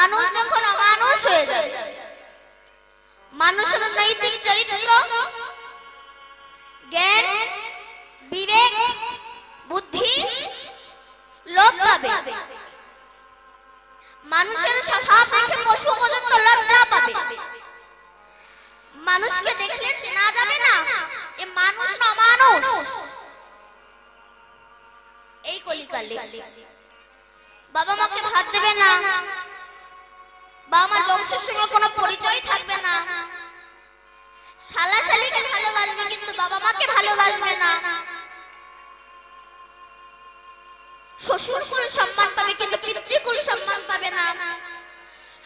মানুষ যখন অমানুষ হয়ে যায়, মানুষের নৈতিক চরিত্র, জ্ঞান, বিবেক, বুদ্ধি লোপ পাবে। মানুষের স্বভাব দেখে পশু পর্যন্ত লজ্জা পাবে। মানুষকে দেখলে চেনা যাবে না এ মানুষ না অমানুষ। এই কলিকালে বাবা মাকে ভাত দেবে না, বাবা মার বংশের সঙ্গে কোনো পরিচয় থাকবে না, শালা শালিকে ভালোবাসবে কিন্তু বাবা মাকে ভালোবাসবে না, শ্বশুর কুল সম্মান পাবে কিন্তু পিতৃকুল সম্মান পাবে না,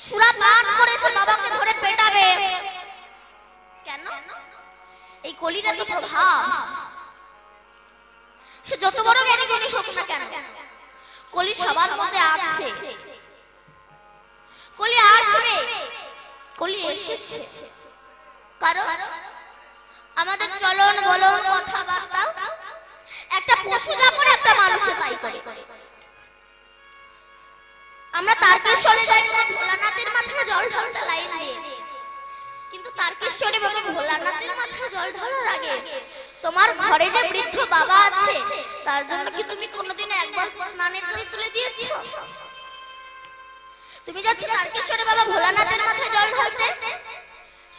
সুরা পান করে সে বাবাকে ধরে পেটাবে। কেন? এই কলিটা তো প্রভাব। সে যত বড় জ্ঞানী গুণী হোক না কেন, কলি সবার মধ্যে আছে, কলি আসবে, কলি এসেছে। কারণ আমাদের চলন বলন কথাবার্তা একটা পশু যা করে একটা মানুষে তাই করে। আমরা তারকেশ্বরে যাই ভোলানাথের মাথায় জল ঢালতে লাইন দিয়ে, কিন্তু তারকেশ্বরে বাবা ভোলানাথের মাথায় জল ঢালার আগে তোমার ঘরে যে বৃদ্ধ বাবা আছে তার জন্য কি তুমি কোনোদিন একবার স্নানের জল তুলে দিয়েছো? তুমি যাচ্ছ তারকেশ্বরে বাবা ভোলানাথের মাথায় জল ঢালতে,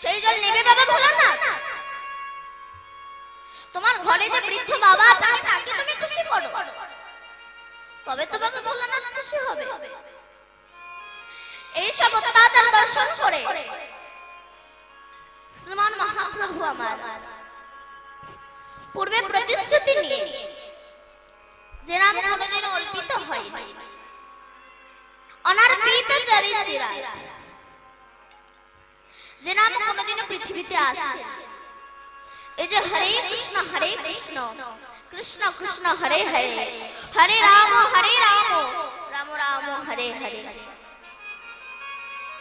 সেই জল নেবে বাবা ভোলানাথ? তোমার ঘরে যে বৃদ্ধ বাবা আছে তাকে তুমি খুশি করো, তবে তো বাবা ভোলানাথ খুশি হবে। এই সব অত্যাচার দর্শন করে শ্রীমান মহাপ্রভু আমার পূর্বে প্রতিশ্রুতি নিয়ে যে নাম কোনদিন অর্পিত হয় অনার্পিত চরিত্রা, যে নাম কোনদিন পৃথিবীতে আসে, এই যে হরে কৃষ্ণ কৃষ্ণ কৃষ্ণ হরে হরে, হরে রাম রাম রাম হরে হরে,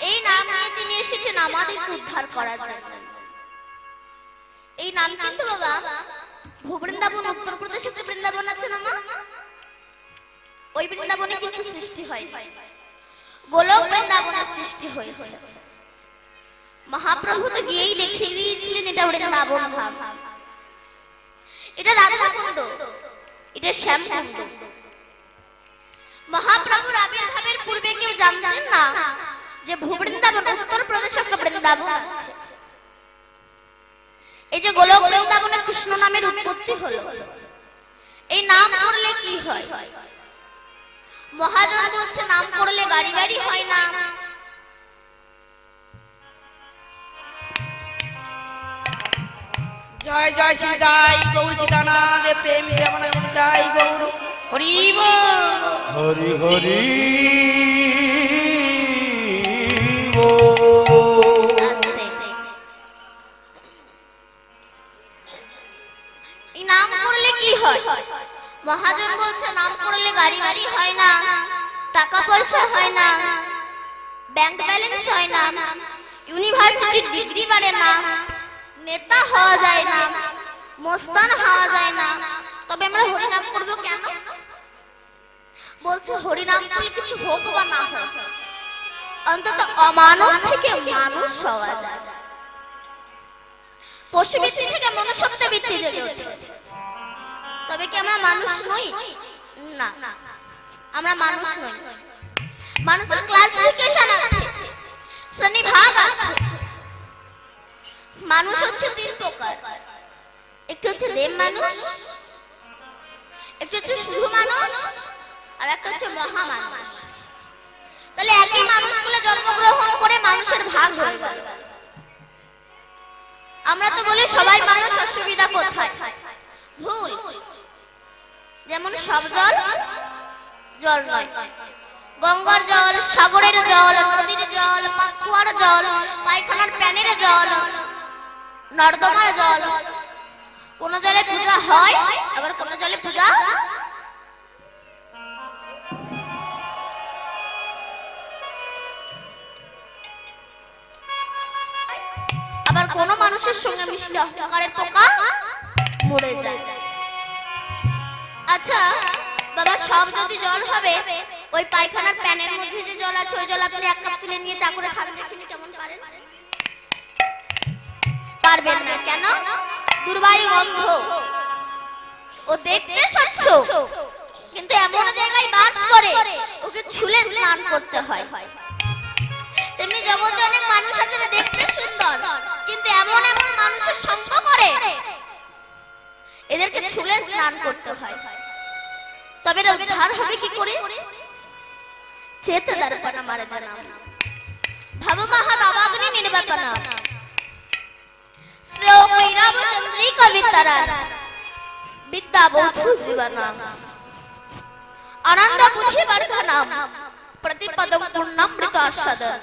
এই নাম নিয়ে তিনি এসেছেন আমাদেরকে উদ্ধার করার জন্য। এই নাম কিন্তু বাবা ভূবৃন্দাবন উত্তরপ্রদেশে যে বৃন্দাবন আছে না, ওই বৃন্দাবনে কিন্তু সৃষ্টি হয়, গোলক বৃন্দাবনের সৃষ্টি হয়েছে। মহাপ্রভু তো গিয়েই দেখিয়ে দিয়েছিলেন এটা বৃন্দাবন ধাম, এটা রাধাকুণ্ড, এটা শ্যামকুণ্ড। মহাপ্রভুর আবির্ভাবের পূর্বে কেউ জানতেন না যে ভূবৃন্দাবন উত্তরপ্রদেশে একটা বৃন্দাবন আছে। এই যে গোলক বৃন্দাবনে কৃষ্ণ নামের উৎপত্তি হলো, এই নাম করলে কি হয়? মহাজন বলছে নাম করলে গাড়ি বাড়ি হয় না, জয় জয় শ্রী জয় গৌর সীতানাথ প্রেম রমণ জয় গৌর হরি হরি হরি। নাম করলে কি হয়? মহাজন বলছে নাম করলে গাড়ি বাড়ি হয় না, টাকা পয়সা হয় না, ব্যাংক ব্যালেন্স হয় না, ইউনিভার্সিটির ডিগ্রি বাড়ে না, নেতা হওয়া যায় না, মস্তান হওয়া যায় না, তবে আমরা হরিনাম করবো কেন? বলছে হরিনাম করলে কিছু হোক বা না হোক, অন্তত অমানুষ থেকে মানুষ হওয়া যায়, পশুবৃত্তি থেকে মনুষ্যত্ব বৃত্তি জেগে ওঠে। তবে কি আমরা মানুষ নই? না, আমরা মানুষ নই। মানুষের ক্লাসিফিকেশন আছে, শ্রেণীভাগ আছে। মানুষ হচ্ছে তিন প্রকার, একটা হচ্ছে দেব মানুষ, একটা হচ্ছে শুধু মানুষ, আর একটা হচ্ছে মহা মানুষ। তাহলে একই মানুষগুলো জন্মগ্রহণ করে মানুষের ভাগ হয়ে গেল। আমরা তো বলি সবাই মানুষ, অসুবিধা কোথায়? ভুল। যেমন সব জল জল নয়, গঙ্গার জল, সাগরের জল, নদীর জল, পাকুয়ার জল, পায়খানার প্যানের জল, নর্দমার জল, কোন জলে পূজা হয় আবার কোন জলে পূজা আবার কোন মানুষের সঙ্গে মিশলে অহংকারের পোকা মরে যায়। আচ্ছা বাবা, সব যদি জল হবে ওই পায়খানার প্যানের মধ্যে যে জল আছে ওই জল আপনি এক কাপ তুলে নিয়ে চা করে খান, দেখিনি কেমন পারেন? পারবেন না। কেন? দুর্বায়ু গন্ধ। ও দেখতে স্বচ্ছ কিন্তু এমন জায়গায় বাস করে ওকে ছুলে স্নান করতে হয়। তেমনি জগতে অনেক মানুষ আছে যে দেখতে সুন্দর কিন্তু এমন এমন মানুষের সঙ্গ করে এদেরকে ছুলে স্নান করতে হয়। তবে উদ্ধার হবে কি করে? চেত দর্পণ মার্জনা ভব মহাদাবাগ্নি নির্বাপনা শ্রেয় কৈরাব চন্দ্রিকা বিতারা বিদ্যা বৌদ্ধ জীবনা আনন্দ বুদ্ধি বর্ধনম प्रतिपदम पूर्णामृत आस्वादन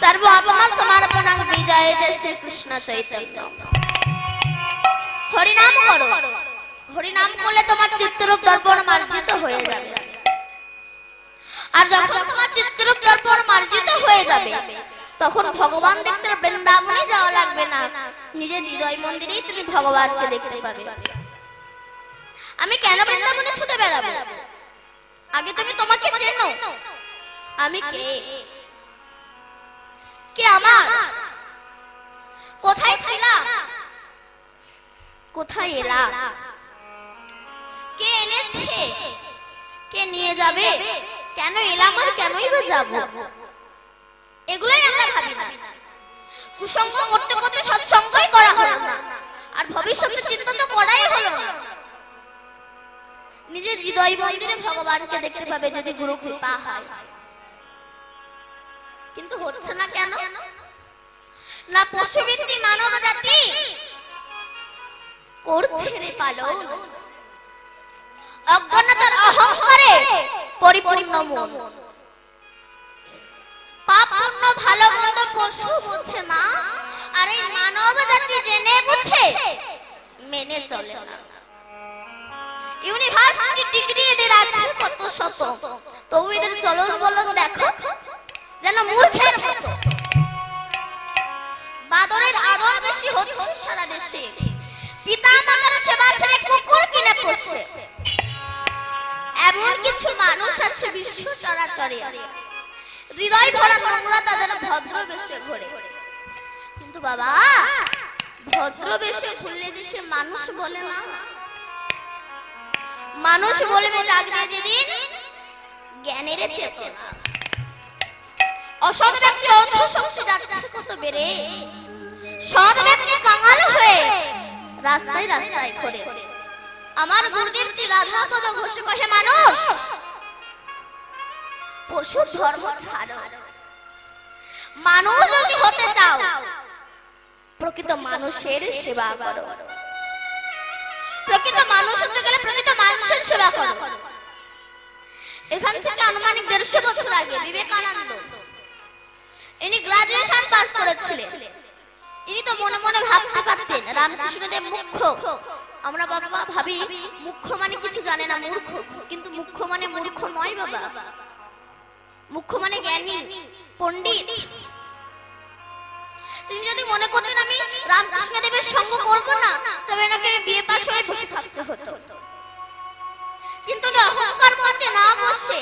सर्व आत्मा समर्पणं विजय जय श्री कृष्ण चैतन्य। हरि नाम करो, हरि नाम করলে তোমার চিত্তরূপ দর্পণ মার্জিত হয়ে যাবে। আর যখন তোমার চিত্তরূপ দর্পণ মার্জিত হয়ে যাবে তখন ভগবান দেখতে বৃন্দাবনে যাওয়া লাগবে না, নিজের হৃদয় মন্দিরেই তুমি ভগবানকে দেখতে পাবে। আমি কেন বৃন্দাবনে ছুটে বেড়াবো? আগে তুমি তোমাকে চেনো, আমি কে, কে আমার, কোথায় ছিলাম, কোথায় এলাম, কে এনেছে, কে নিয়ে যাবে, কেন এলাম আর কেনই বা যাব, এগুলোই আমরা ভাবি না। কুসঙ্গ করতে করতে সৎসঙ্গই করা হলো না, আর ভবিষ্যতের চিন্তা তো করাই হলো না। নিজের হৃদয় মন্দিরে ভগবানকে দেখতে পাবে যদি গুরু কৃপা হয়। কিন্তু হচ্ছে না কেন? না পশুবৃত্তি মানব জাতি করছে রে পালন, অজ্ঞানতার অহংকারে পরিপূর্ণ মন। পাপ পুণ্য ভালো মন্দ পশু বোঝে না, আর এই মানব জাতি জেনে বুঝে মেনে চলে না। ইউনিভার্সিটি ডিগ্রি এদের আছে কত শত, তবু এদের চলন বলন দেখো যেন মূর্খের মতো। বাদরের আদর বেশি হচ্ছে সারা দেশে, পিতা মাতার সেবা ছেড়ে কুকুর কিনে পোষে। এমন কিছু মানুষ আছে বিশ্ব চরাচরে হৃদয় ভরা নোংরা তাদের ভদ্র বেশে ঘোরে। কিন্তু বাবা ভদ্র বেশে ঘুরলে দেশে মানুষ বলে না, মানুষ বলবে জাগবে যেদিন জ্ঞানের চেতনা। অসৎ ব্যক্তি অর্থ শক্তি যাচ্ছে কত বেড়ে, সৎ ব্যক্তি কাঙাল হয়ে রাস্তায় রাস্তায় ঘোরে। আমার গুরুদেব শ্রী রাধা পদ ঘোষ কহে মানুষ পশু ধর্ম ছাড়ো, মানুষ যদি হতে চাও প্রকৃত মানুষের সেবা করো। প্রকৃত মানুষ হতে গেলে প্রকৃত মানুষের সেবা করো। এখান থেকে আনুমানিক 150 বছর আগে বিবেকানন্দ ইনি গ্রাজুয়েশন পাস করেছিলেন। ইনি তো মনে মনে ভাবতে পারতেন রামকৃষ্ণদেব মুখ্য। আমরা বাবা ভাবি মুখ্য মানে কিছু জানে না, মূর্খ। কিন্তু মুখ্য মানে মূর্খ নয় বাবা, মুখ্য মানে জ্ঞানী পণ্ডিত। তিনি যদি মনে করতেন আমি রামকৃষ্ণদেবের সঙ্গ করব না, তবে এনাকে বিয়ে পাশ হয়ে বসে থাকতে হতো। কিন্তু অহংকার মঞ্চে না বসে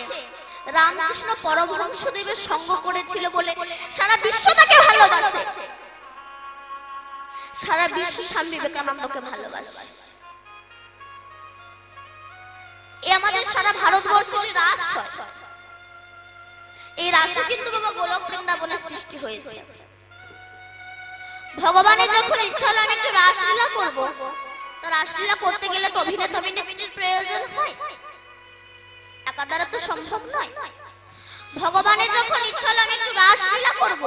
রামকৃষ্ণ পরমহংসদেবের সঙ্গ করেছিল বলে সারা বিশ্ব তাকে ভালোবাসে, সারা বিশ্ব স্বামী বিবেকানন্দকে ভালোবাসে। এ আমাদের সারা ভারতবর্ষের রাস, এই রাসে কিন্তু বাবা গোলক বৃন্দাবনের সৃষ্টি হয়েছে। ভগবানের যখন ইচ্ছা হলো আমি একটু রাসলীলা করব, তো রাসলীলা করতে গেলে তো অভিনেতা অভিনেত্রীর প্রয়োজন হয়, একা দ্বারা তো সম্ভব নয়। ভগবানের যখন ইচ্ছা হলো আমি একটু রাসলীলা করব,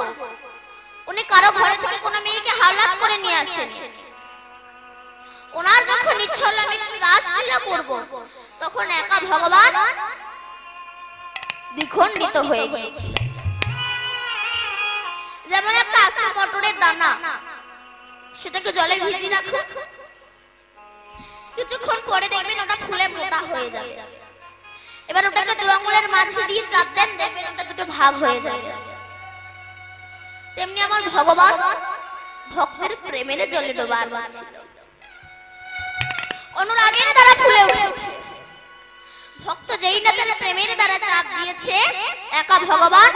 উনি কারো ঘরে থেকে কোনো মেয়েকে হাওলাত করে নিয়ে আসেন। ওনার যখন ইচ্ছা হলো আমি একটু রাসলীলা করব, তখন একা ভগবান দ্বিখণ্ডিত হয়ে গিয়েছিল। যেমন একটা আস্ত মটরের দানা, সেটাকে জলে ভিজিয়ে রাখো, কিছুক্ষণ পরে দেখবেন ওটা ফুলে মোটা হয়ে যাবে। এবার ওটাকে 2 আঙ্গুলের মাঝে দিয়ে চাপ দেন, দেখবেন ওটা দুটো ভাগ হয়ে যাবে। তেমনি আমার ভগবান ভক্তের প্রেমের জলে ডোবার ছিল, অনুরাগের দ্বারা ফুলে উঠেছে। ভক্ত যেই না তার প্রেমের দ্বারা চাপ দিয়েছে একা ভগবান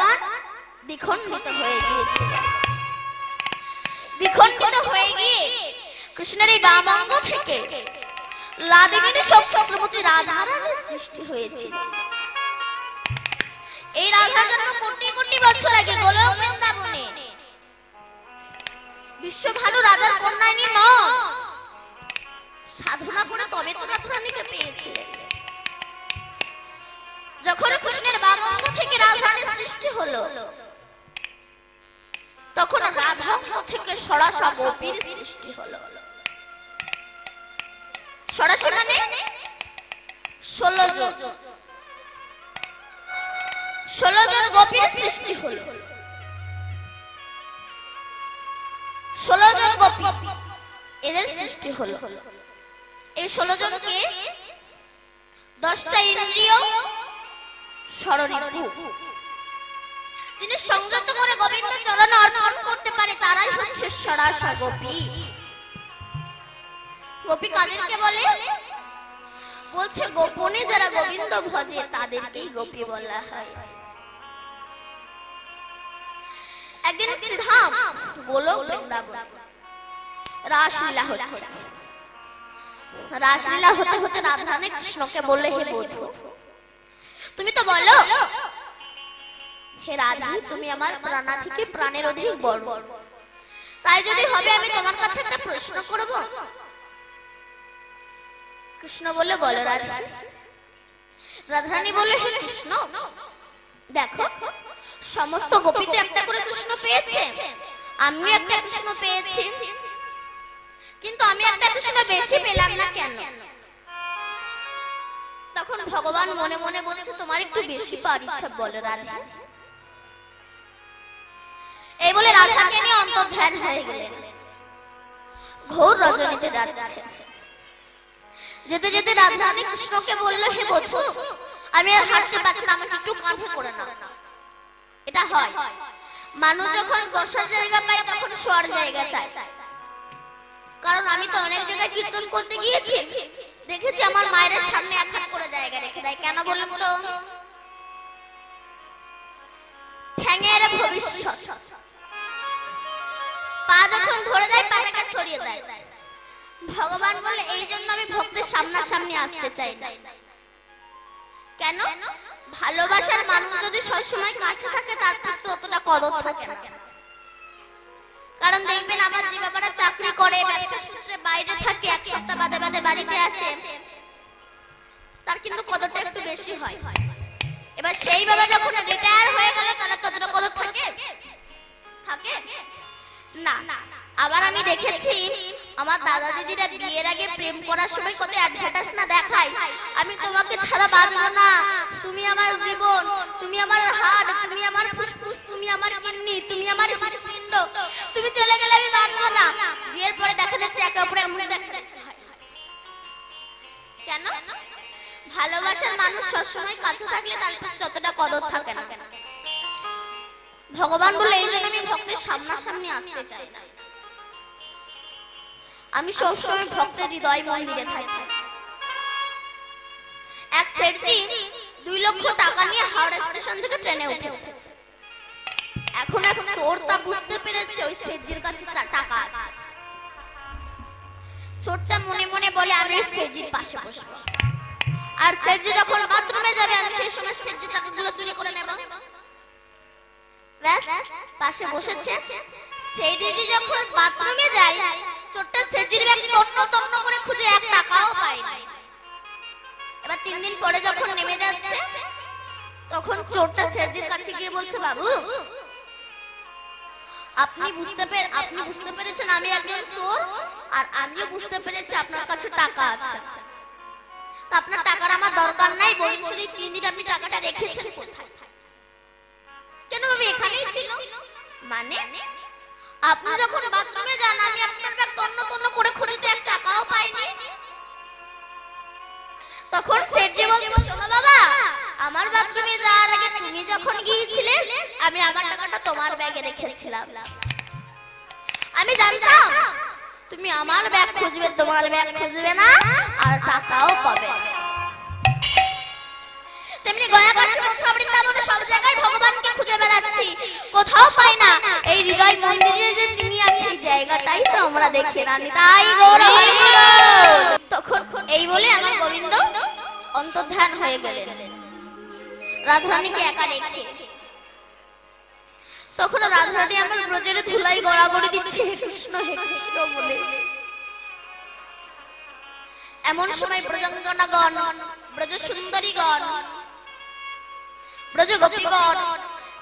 দ্বিখণ্ডিত হয়ে গিয়েছিল। দ্বিখণ্ডিত হয়ে গিয়ে কৃষ্ণের এই বাম অঙ্গ থেকে লাদেবীর সহস্রবতী রাধারানীর সৃষ্টি হয়েছিল। এই রাধার জন্য কোটি কোটি বছর আগে গোলক বৃন্দাবনে বিশ্বভানু রাজার কন্যাইনী সাধনা করে তবে তো রাধারানীকে পেয়েছিলেন। যখন কৃষ্ণের বাম অঙ্গ থেকে রাধারানীর সৃষ্টি হলো, তখন রাধা থেকে সরাসা গোপীর সৃষ্টি হলো। সরাসা মানে 16 জন গোপীর সৃষ্টি হলো। 16 জন গোপী এদের সৃষ্টি হলো। এই 16 জনকে 10টা ইন্দ্রিয় স্মরণীয়, যিনি সংযত করে গোবিন্দ চরণে অর্পণ করতে পারে তারাই হচ্ছে সরাসা গোপী। গোপী কাদেরকে বলে? বলছে গোপনে যারা গোবিন্দ ভজে তাদেরকেই গোপী বলা হয়। একদিন শ্রীধাম গোলক বৃন্দাবন রাসলীলা হচ্ছে। রাসলীলা হতে হতে রাধারানী কৃষ্ণকে বললে, হে বধূ, তুমি তো বলো হে রাধা, তুমি আমার প্রাণা থেকে প্রাণের অধিক বড়, তাই যদি হবে আমি তোমার কাছে একটা প্রশ্ন করব। কৃষ্ণ বলে, বলো রাধা। রাধারানী বলে, হে কৃষ্ণ, দেখো সমস্ত গোপীতে একটা করে কৃষ্ণ পেয়েছে, আমিও একটা কৃষ্ণ পেয়েছি, কিন্তু আমি একটা কৃষ্ণ বেশি পেলাম না কেন? তখন ভগবান মনে মনে বলছে, তোমার একটু বেশি পাওয়ার ইচ্ছা, বলো রাধা। এই বলে রাধাকে নিয়ে অন্তর্ধান হয়ে গেলেন। ঘোর রজনীতে যাচ্ছে। যেতে যেতে রাধারানী কৃষ্ণকে বলল, হে বধূ, আমি আর হাঁটতে পারছি না, আমাকে একটু কাঁধে করে নাও। এটা হয়, মানুষ যখন বসার জায়গা পায় তখন শোয়ার জায়গা চায়। কারণ আমি তো অনেক জায়গায় কীর্তন করতে গিয়েছি, দেখেছি আমার মায়ের সামনে এক হাত করে জায়গা রেখে দেয়। কেন বললাম তো? ঠ্যাঙের ভবিষ্যৎ। পা যখন ধরে যায় পাটাকে ছড়িয়ে দেয়। ভগবান বলে, এই জন্য আমি ভক্তের সামনাসামনি আসতে চাই না। কেন? ভালোবাসার মানুষ যদি সবসময় কাছে থাকে তার তো অতটা কদর থাকে না। কারণ দেখবেন আমার যে বাবারা চাকরি করে, ব্যবসা সূত্রে বাইরে থাকে, এক সপ্তাহ বাদে বাদে বাড়িতে আসে, তার কিন্তু কদরটা একটু বেশি হয়। এবার সেই বাবা যখন রিটায়ার হয়ে গেল, তাহলে কতটা কদর থাকে? থাকে না। আবার আমি দেখেছি আমার দাদা দিদিরা বিয়ের আগে প্রেম করার সময় কত অ্যাডভার্টাইজ না দেখায়, আমি তোমাকে ছাড়া বাঁচবো না, তুমি আমার জীবন, তুমি আমার হাড়, তুমি আমার ফুসফুস, তুমি আমার কিডনি, তুমি আমার হৃৎপিণ্ড, তুমি চলে গেলে আমি বাঁচবো না। বিয়ের পরে দেখা যাচ্ছে একে অপরের মুখ দেখা। কেন? ভালোবাসার মানুষ সবসময় কাছে থাকলে তার ততটা কদর থাকে না। ভগবান বলে, এই জন্য আমি ভক্তের সামনাসামনি আসতে চাই না। আমি সবসময় ভক্তের হৃদয় মন্দিরে থাকি। এক সেঠজি 2 লক্ষ টাকা নিয়ে হাওড়া স্টেশন থেকে ট্রেনে উঠেছে। এখন এক চোর তা বুঝতে পেরেছে ওই সেঠজির কাছে টাকা আছে। চোরটা মনে মনে বলে, আমি সেঠজির পাশে বসবো, আর সেঠজি যখন বাথরুমে যাবে আমি সেই সময় সেঠজির টাকাগুলো চুরি করে নেব। ব্যাস, পাশে বসেছে। সেঠজি যখন বাথরুমে যায়, চোরটা সেঠজির ব্যাগ তন্ন করে খুঁজে 1 টাকাও পায় না। এবার 3 দিন পরে যখন নেমে যাচ্ছে, তখন চোরটা সেঠজির কাছে গিয়ে বলছে, বাবু, আপনি বুঝতে পেরেছেন আমি একজন চোর, আর আমিও বুঝতে পেরেছি আপনার কাছে টাকা আছে। তা আপনার টাকার আমার দরকার নাই, বলুন শুধু 3 দিন আপনি টাকাটা রেখেছেন কোথায়? কেন বাবু, এখানেই ছিল। মানে আপনি যখন বাথরুমে যান আমি আপনার ব্যাগ তন্ন করে খুঁজেছি, 1 টাকাও পাইনি। তখন সেঠজি বলছে, শোনো বাবা, আমার বাথরুমে যাওয়ার আগে তুমি যখন গিয়েছিলে আমি আমার টাকাটা তোমার ব্যাগে রেখেছিলাম। আমি জানতাম তুমি আমার ব্যাগ খুঁজবে, তোমার ব্যাগ খুঁজবে না, আর টাকাও পাবে। তেমনি গয়া কাশী মথুরা বৃন্দাবনে সব জায়গায় দেখে না নিতাই গৌর হরি বল। তখন এই বলে আমার গোবিন্দ অন্তর্ধান হয়ে গেলেন রাধারানীকে একা রেখে। তখন রাধারানী আমার ব্রজের ধুলাই গড়াগড়ি দিচ্ছে হে কৃষ্ণ বলে। এমন সময় ব্রজাঙ্গনাগণ, ব্রজ সুন্দরীগণ, ব্রজ গোপীগণ,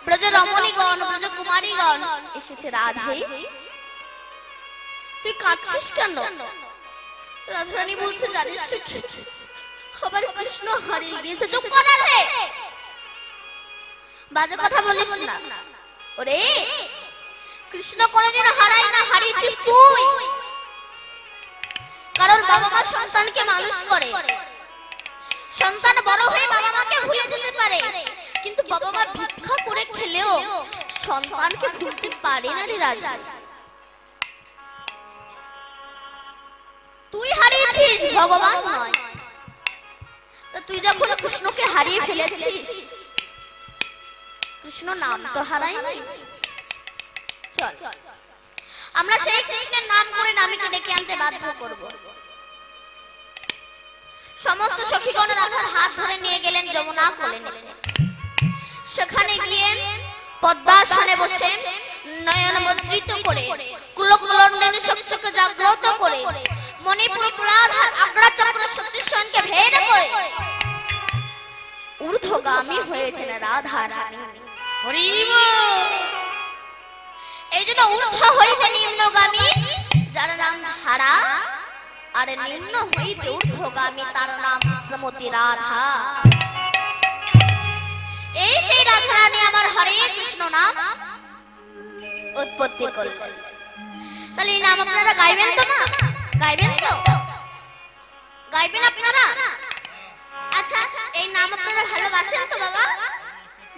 ব্রজ রমণীগণ, ব্রজ কুমারীগণ এসেছে। রাধে তুই কাঁদছিস কেন? রাধারানী বলছে জানিস আবার কৃষ্ণ হারিয়ে গিয়েছে। চুপ কর রে, বাজে কথা বলিস না। ওরে কৃষ্ণ কোনোদিন হারায় না, হারিয়েছিস তুই। কারণ বাবা মা সন্তানকে মানুষ করে, সন্তান বড় হয়ে বাবা মাকে ভুলে যেতে পারে, কিন্তু বাবা মা ভিক্ষা করে খেলেও সন্তানকে ভুলতে পারে না রে রাজা। তুই হারিয়েছিস, ভগবান নয়। তা তুই যখন কৃষ্ণকে হারিয়ে ফেলেছিস, কৃষ্ণ নাম তো হারায়নি। চল আমরা সেই কৃষ্ণের নাম করে নামীকে ডেকে আনতে বাধ্য করব। সমস্ত সখীগণ রাধার হাত ধরে নিয়ে গেলেন যমুনা কোলে নিলেন। সেখানে গিয়ে পদ্মাসনে বসে নয়ন মুদ্রিত করে কুলকুলণ্ডের শক্তিকে জাগ্রত করে মণিপুর মূলাধার আগ্রা চক্র শক্তিশনকে ভেদ করে ঊর্ধ্বগামী হয়েছেন রাধা রানী। হরি বল। এই জন্য ঊর্ধ্ব হইতে নিম্নগামী যার নাম ধারা, আর নিম্ন হইতে ঊর্ধ্বগামী তার নাম শ্রীমতী রাধা। এই সেই রাধা রানী আমার হরে কৃষ্ণ নাম উৎপত্তি করলেন। তাহলে এই নাম আপনারা গাইবেন তো না? গাইবেন তো? গাইবেন আপনারা? আচ্ছা এই নাম আপনারা ভালোবাসেন তো বাবা?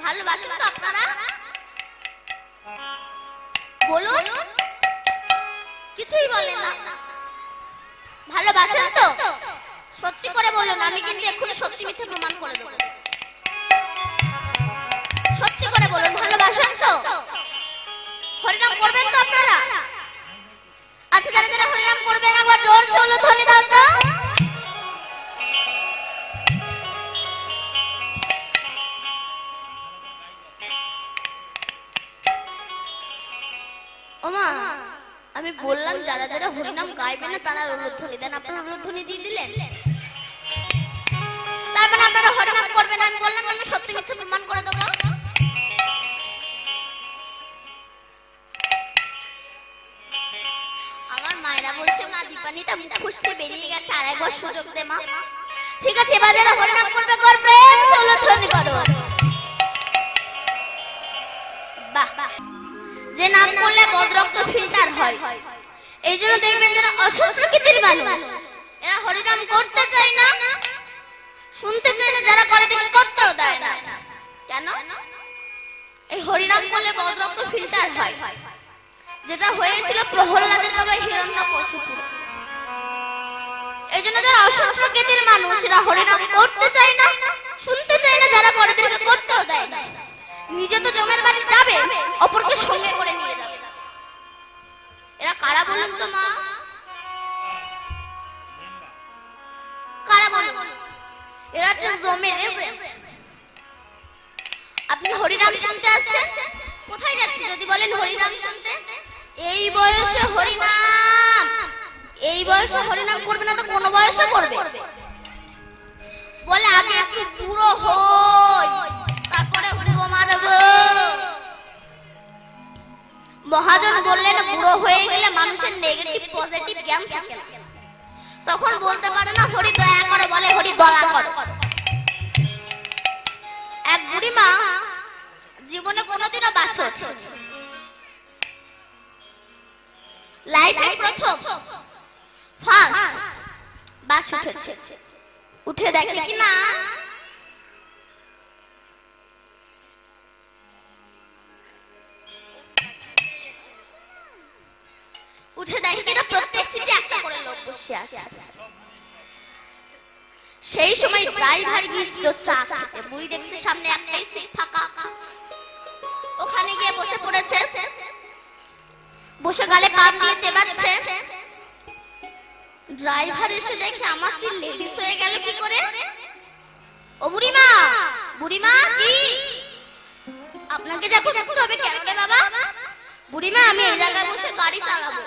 ভালোবাসেন তো আপনারা? বলুন, কিছুই বলেন না। ভালোবাসেন তো? সত্যি করে বলুন, আমি কিন্তু এক্ষুনি সত্যি মিথ্যে প্রমাণ করে দেব। সত্যি করে বলুন, ভালোবাসেন তো? হরিনাম করবেন তো আপনারা? আচ্ছা যারা যারা হরিনাম করবেন একবার জোর সোলো ধ্বনি দাও তো। ওমা আমি বললাম যারা যারা হরিনাম গাইবে না তারা উলুধ্বনি দেন। আপনারা উলুধ্বনি দিয়ে দিলেন, তার মানে আপনারা হরিনাম করবেন। আমি বললাম আমি সত্যি মিথ্যে প্রমাণ করে দেবো। আমার মায়েরা বলছে মা দীপানিতা মুখ খুশকে বেরিয়ে গেছে, আর একবার সুযোগ দে মা। ঠিক আছে এবার যারা হরিনাম করবে কর প্রেম সে উলুধ্বনি করো। বাহ, যে নাম করলে বদরক্ত ফিল্টার হয়। এই জন্য দেখবেন যারা অসৎ প্রকৃতির মানুষ এরা হরিনাম করতে চায় না, শুনতে চায় না, যারা করে দেখে করতেও দেয় না। কেন? এই হরিনাম করলে বদরক্ত ফিল্টার হয়, যেটা হয়েছিল প্রহ্লাদের বাবা হিরণ্যকশিপুর। এই জন্য যারা অসৎ প্রকৃতির মানুষ এরা হরিনাম করতে চায় না, শুনতে চায় না, যারা করে দেখে করতেও দেয় না। নিজে তো জমের বাড়ি যাবে, অপরকে সঙ্গে করে নিয়ে যাবে। এরা কারা বলুন তো মা? কারা বলুন? এরা যে জমের। আপনি হরিনাম শুনতে আসছেন, কোথায় যাচ্ছেন যদি বলেন হরিনাম শুনতে? এই বয়সে হরিনাম, এই বয়সে হরিনাম করবে না তো কোন বয়সে করবে? বলে আগে একটু বুড়ো হই তারপরে বুড়ো মারব। মহাজন বললেন বুড়ো হয়ে গেলে মানুষের নেগেটিভ পজিটিভ জ্ঞান থাকে না, তখন বলতে পারে না হরি দয়া করো, বলে হরি দয়া করো। এক বুড়ি মা জীবনে কোনোদিনও বাস হচ্ছে লাইফে প্রথম ফার্স্ট বাস উঠেছে। উঠে দেখে কি না উঠে দেখে কিনা প্রত্যেক সিটে একটা করে লোক বসে আছে। সেই সময় ড্রাইভার গিয়েছিল চা খেতে, বুড়ি দেখছে সামনে একটাই সিট ফাঁকা, ওখানে গিয়ে বসে পড়েছে। বসে গালে পান দিয়ে চেবাচ্ছে, ড্রাইভার এসে দেখে আমার সিট লেডিস হয়ে গেল কি করে? ও বুড়িমা, বুড়িমা কি আপনাকে যা করতে হবে কেন রে বাবা? বুড়িমা আমি এই জায়গায় বসে গাড়ি চালাবো।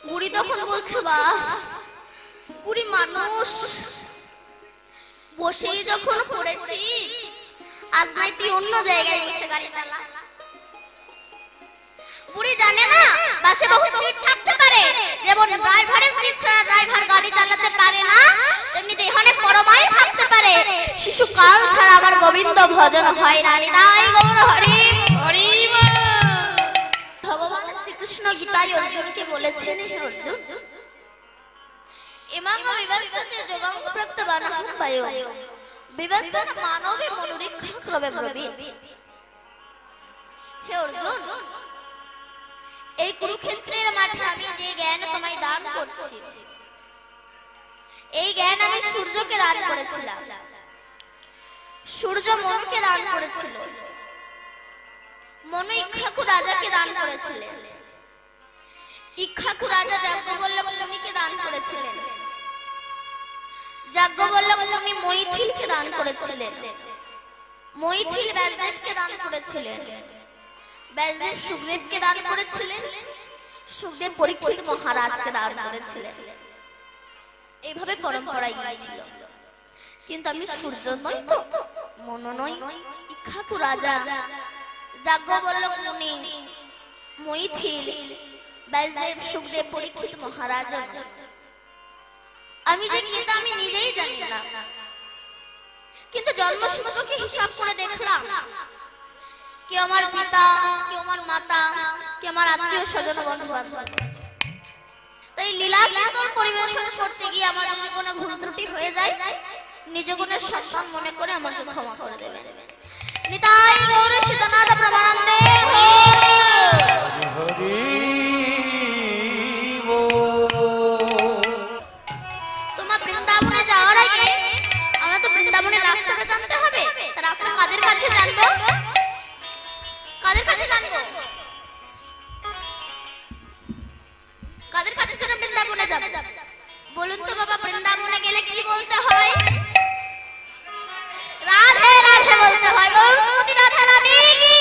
বুড়ি তখন বলছে বা বুড়ি মানুষ বসেই যখন পড়েছি আজ নাই তুই অন্য জায়গায় বসে গাড়ি চালা। বুড়ি জানে না বাসে বহু সিট থাকতে পারে, যেমন ড্রাইভারের সিট ছাড়া ড্রাইভার গাড়ি চালাতে পারে না, তেমনি এখানে পরমাই থাকতে পারে শিশুকাল ছাড়া আমার গোবিন্দ ভজন হয় না। নিতাই গৌর হরি হরি ভগবান শ্রীকৃষ্ণ গীতায় অর্জুনকে বলেছেন, হে অর্জুন ইমাঙ্গ বিবস্যতে যোগং প্রত্যবানহং বায়ো বিবস্যত মানবে মনুরিক্ষ ক্রবে ব্রবীত। হে অর্জুন এই কুরুক্ষেত্রের মাঠে আমি যে জ্ঞান তোমায় দান করছি, এই জ্ঞান আমি সূর্যকে দান করেছিলাম, সূর্য মনুকে দান করেছিল, মনু ইক্ষ্বাকু রাজাকে দান করেছিলেন, ইক্ষ্বাকু রাজা যাজ্ঞবল্লভ মুনিকে দান করেছিলেন, যাজ্ঞবল্লভ মুনি মৈথিলকে দান করেছিলেন, মৈথিল ব্যাসদেবকে দান করেছিলেন, ব্যাসদেব সুখদেবকে দান করেছিলেন, সুখদেব পরীক্ষিত মহারাজকে দান করেছিলেন। এইভাবে পরম্পরায় গিয়েছিল। কিন্তু আমি সূর্য নই তো, মনু নই, ইক্ষ্বাকু রাজা, যাজ্ঞবল্লভ মুনি, মৈথিল, ব্যাসদেব, সুখদেব, পরীক্ষিত মহারাজ। আমি যে কি তা আমি নিজেই জানি না, কিন্তু জন্মসূত্রকে হিসাব করে দেখলাম কে আমার পিতা, কে আমার মাতা, কে আমার আত্মীয় স্বজন বন্ধু বান্ধব। তাই লীলা কীর্তন পরিবেশন করতে গিয়ে আমার যদি কোনো ভুল ত্রুটি হয়ে যায় নিজ গুণের সন্তান মনে করে আমাকে ক্ষমা করে দেবেন। নিতাই গৌর সীতানাথ প্রমানন্দে তোমার বৃন্দাবনে যাওয়ার আগে আমরা তো বৃন্দাবনের রাস্তাটা জানতে হবে। রাস্তা কাদের কাছে জানবো? কাদের কাছে জানবো? কাদের কাছে যেন বৃন্দাবনে যাবে বলুন তো বাবা? বৃন্দাবনে গেলে কি বলতে হয়? রাধে রাধে বলতে হয়। বলুন শ্রীমতী রাধা রানী কি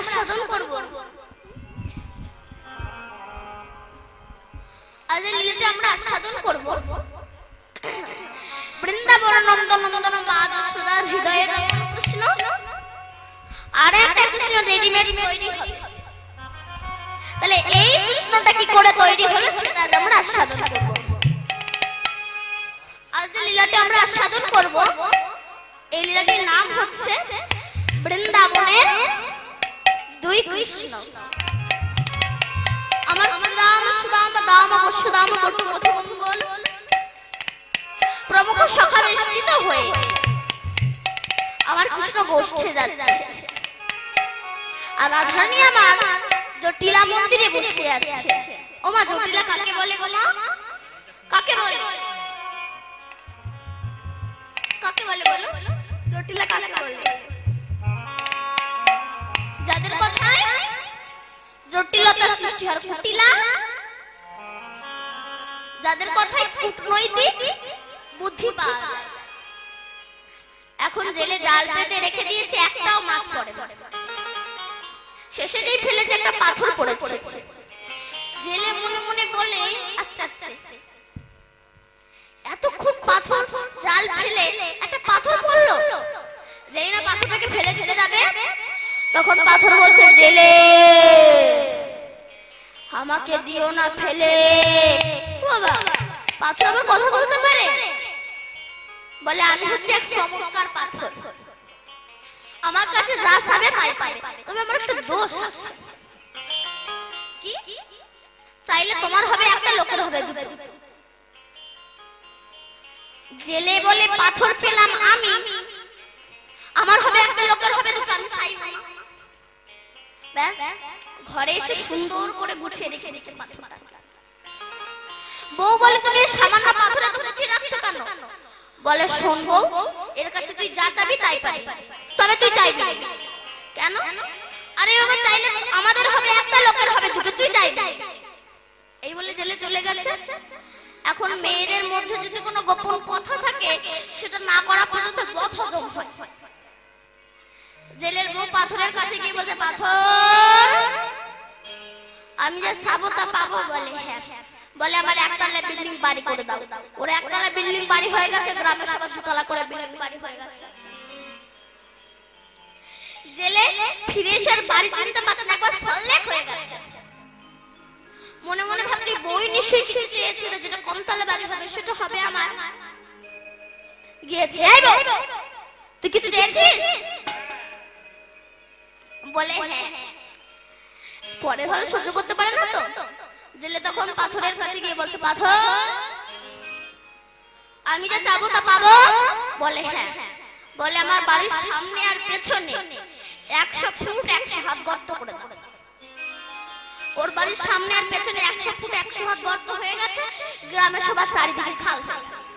আস্বাদন করব। আজ এই লীলাটি আমরা আস্বাদন করব। বৃন্দাবন নন্দন নন্দন মা যশোদার হৃদয়ের কৃষ্ণ আর একটা কৃষ্ণ রেডিমেড তৈরি হবে। তাহলে এই কৃষ্ণটা কি করে তৈরি হলো সেটা আজ আমরা আস্বাদন করব। আজ যে লীলাটি আমরা আস্বাদন করব এই লীলাটির নাম হচ্ছে বৃন্দাবনের দুই কৃষ্ণ। আমার সুদাম সুদাম দাম বসুদাম বটু মধুমঙ্গল প্রমুখ সখা বেষ্টিত হয়ে আমার কৃষ্ণ গোষ্ঠে যাচ্ছে। আর রাধারানী আমার জটিলা মন্দিরে বসে আছে। ও মা, জটিলা কাকে বলে গো মা? কাকে বলে? কাকে বলে বলো? জটিলা কাকে বলে? যাদের কথায় জটিলতা সৃষ্টি হয় কুটিলা, যাদের কথায় কূটনৈতিক বুদ্ধি পাওয়া যায়। এখন জেলে জাল পেতে রেখে দিয়েছে, একটাও মাছ পড়ে না। শেষে যেই ফেলেছে একটা পাথর পড়েছে। জেলে মনে মনে বলে আস্তে আস্তে এতক্ষণ পাথর জাল ফেলে একটা পাথর পড়লো। যেই না পাথরটাকে ফেলে দিতে যাবে তখন পাথর বলছে, জেলে আমাকে দিও না ফেলে। বাবা, পাথর আবার কথা বলতে পারে? বলে আমি হচ্ছে এক চমৎকার পাথর, আমার কাছে যা চাবে তাই পাবে, তবে আমার একটা দোষ আছে। কি? চাইলে তোমার হবে একটা, লোকের হবে দুটো। জেলে বলে পাথর পেলাম আমি, আমার হবে একটা, লোকের হবে দুটো, আমি চাই না। ব্যাস ঘরে এসে সুন্দর করে গুছিয়ে রেখে দিচ্ছে পাথরটা। বউ বলে তুমি সামান্য পাথরে তো গুছিয়ে রাখছো কেন? বলে শোন বউ, এর কাছে তুই যা চাবি তাই পাবি, তবে তুই চাইবি কেন? আরে বাবা, চাইলে আমাদের হবে একটা, লোকের হবে দুটো, তুই চাইবি। এই বলে জেলে চলে গেছে। এখন মেয়েদের মধ্যে যদি কোনো গোপন কথা থাকে সেটা না করা পর্যন্ত বধ হজম হয়। জেলের বউ পাথরের কাছে গিয়ে বলছে, পাথর আমি যা চাবো তা পাবো? বলে হ্যাঁ। বলে আমার একতলা বিল্ডিং বাড়ি করে দাও। ওর একতলা বিল্ডিং বাড়ি হয়ে গেছে, গ্রামের সবার দুতলা করে বিল্ডিং বাড়ি হয়ে গেছে। জেলে ফিরে এসে বাড়ি চিনতে পারছে না, একবার সল্লেক হয়ে গেছে। মনে মনে ভাবছে বই নিশ্চয়ই কিছু চেয়েছিল, যেটা কমতলা বাড়ি হবে সেটা হবে আমার। গিয়েছে, এই বউ তুই কিছু চেয়েছিস? বলে হ্যাঁ। পরের ভালো সহ্য করতে পারে না তো। জেলে তখন পাথরের কাছে গিয়ে বলছে, পাথর আমি যা চাবো তা পাবো? বলে হ্যাঁ। বলে আমার বাড়ির সামনে আর পেছনে 100 ফুট 100 হাত গর্ত করে দাও। ওর বাড়ির সামনে আর পেছনে 100 ফুট 100 হাত গর্ত হয়ে গেছে, গ্রামের সবার চারিদিকে খাল হয়ে গেছে।